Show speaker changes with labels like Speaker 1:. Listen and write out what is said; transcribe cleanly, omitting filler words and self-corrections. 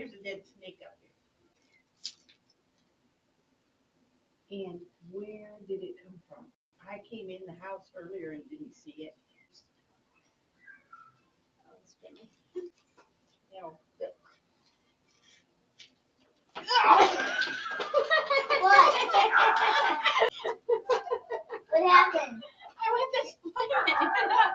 Speaker 1: There's a dead snake up here. And where did it come from? I came in the house earlier and didn't see it. No.
Speaker 2: What? What happened?
Speaker 1: I went to explain it.